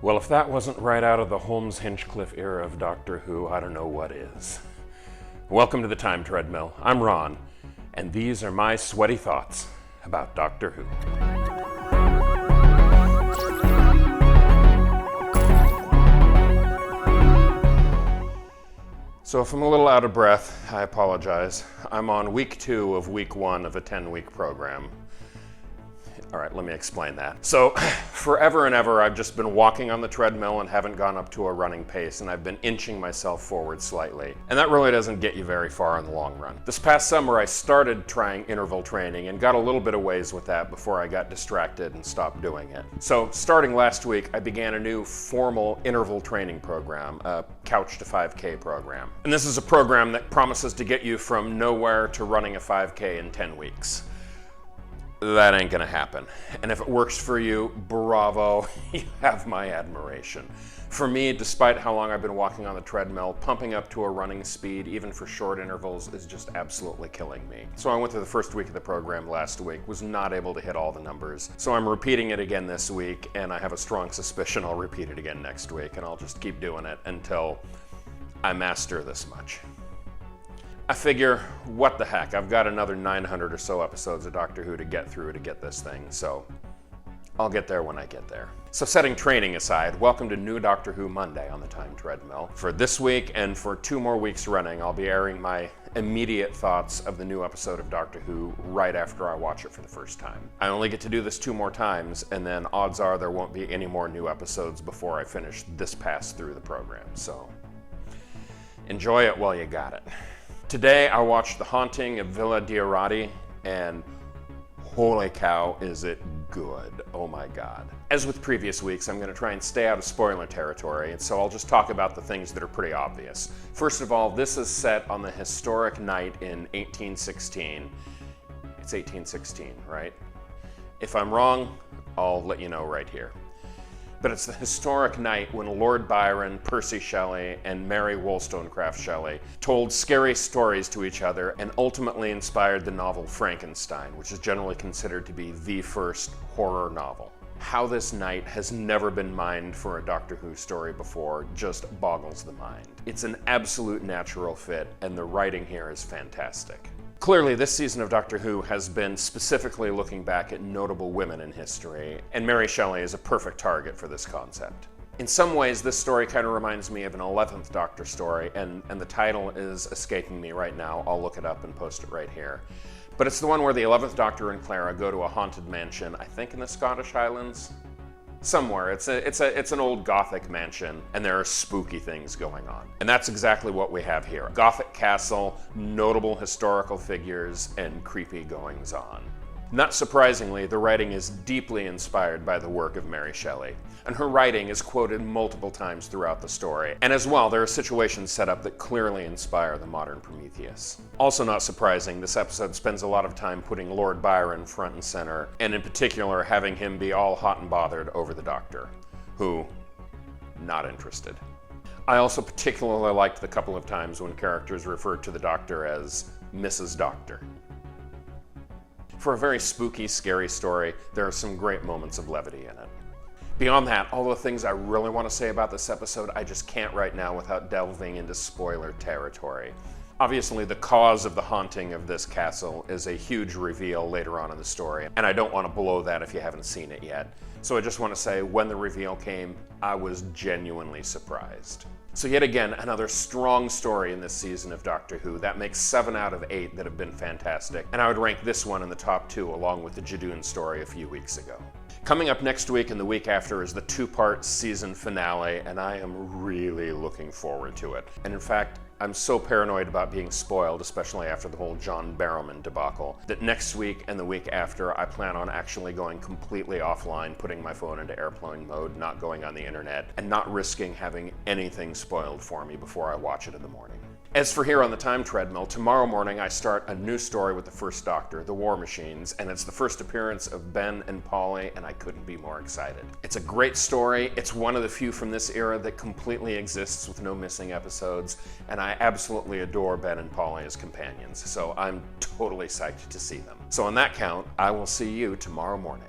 Well, if that wasn't right out of the Holmes-Hinchcliffe era of Doctor Who, I don't know what is. Welcome to the Time Treadmill. I'm Ron, and these are my sweaty thoughts about Doctor Who. So if I'm a little out of breath, I apologize. I'm on week 2 of week 1 of a 10-week program. All right, let me explain that. So forever and ever, I've just been walking on the treadmill and haven't gone up to a running pace, and I've been inching myself forward slightly. And that really doesn't get you very far in the long run. This past summer, I started trying interval training and got a little bit of ways with that before I got distracted and stopped doing it. So starting last week, I began a new formal interval training program, a Couch to 5K program. And this is a program that promises to get you from nowhere to running a 5K in 10 weeks. That ain't gonna happen. And if it works for you, bravo, you have my admiration. For me, despite how long I've been walking on the treadmill, pumping up to a running speed, even for short intervals, is just absolutely killing me. So I went through the first week of the program last week, was not able to hit all the numbers. So I'm repeating it again this week, and I have a strong suspicion I'll repeat it again next week, and I'll just keep doing it until I master this much. I figure, what the heck, I've got another 900 or so episodes of Doctor Who to get through to get this thing, so I'll get there when I get there. So setting training aside, welcome to New Doctor Who Monday on the Time Treadmill. For this week and for 2 more weeks running, I'll be airing my immediate thoughts of the new episode of Doctor Who right after I watch it for the first time. I only get to do this 2 more times, and then odds are there won't be any more new episodes before I finish this pass through the program, so enjoy it while you got it. Today I watched The Haunting of Villa Diodati, and holy cow, is it good. Oh my god. As with previous weeks, I'm going to try and stay out of spoiler territory, and so I'll just talk about the things that are pretty obvious. First of all, this is set on the historic night in 1816. It's 1816, right? If I'm wrong, I'll let you know right here. But it's the historic night when Lord Byron, Percy Shelley, and Mary Wollstonecraft Shelley told scary stories to each other and ultimately inspired the novel Frankenstein, which is generally considered to be the first horror novel. How this night has never been mined for a Doctor Who story before just boggles the mind. It's an absolute natural fit, and the writing here is fantastic. Clearly, this season of Doctor Who has been specifically looking back at notable women in history, and Mary Shelley is a perfect target for this concept. In some ways, this story kind of reminds me of an 11th Doctor story, and the title is escaping me right now. I'll look it up and post it right here. But it's the one where the 11th Doctor and Clara go to a haunted mansion, I think in the Scottish Highlands? Somewhere. It's an old Gothic mansion, and there are spooky things going on. And that's exactly what we have here. Gothic castle, notable historical figures, and creepy goings-on. Not surprisingly, the writing is deeply inspired by the work of Mary Shelley, and her writing is quoted multiple times throughout the story. And as well, there are situations set up that clearly inspire the modern Prometheus. Also not surprising, this episode spends a lot of time putting Lord Byron front and center, and in particular having him be all hot and bothered over the Doctor, who, not interested. I also particularly liked the couple of times when characters referred to the Doctor as Mrs. Doctor. For a very spooky, scary story, there are some great moments of levity in it. Beyond that, all the things I really want to say about this episode, I just can't right now without delving into spoiler territory. Obviously, the cause of the haunting of this castle is a huge reveal later on in the story, and I don't want to blow that if you haven't seen it yet. So I just want to say, when the reveal came, I was genuinely surprised. So yet again, another strong story in this season of Doctor Who. That makes 7 out of 8 that have been fantastic, and I would rank this one in the top 2 along with the Judoon story a few weeks ago. Coming up next week and the week after is the 2-part season finale, and I am really looking forward to it. And in fact, I'm so paranoid about being spoiled, especially after the whole John Barrowman debacle, that next week and the week after I plan on actually going completely offline, putting my phone into airplane mode, not going on the internet, and not risking having anything spoiled for me before I watch it in the morning. As for here on the Time Treadmill, tomorrow morning I start a new story with the First Doctor, The War Machines, and it's the first appearance of Ben and Polly, and I couldn't be more excited. It's a great story. It's one of the few from this era that completely exists with no missing episodes, and I absolutely adore Ben and Polly as companions, so I'm totally psyched to see them. So on that count, I will see you tomorrow morning.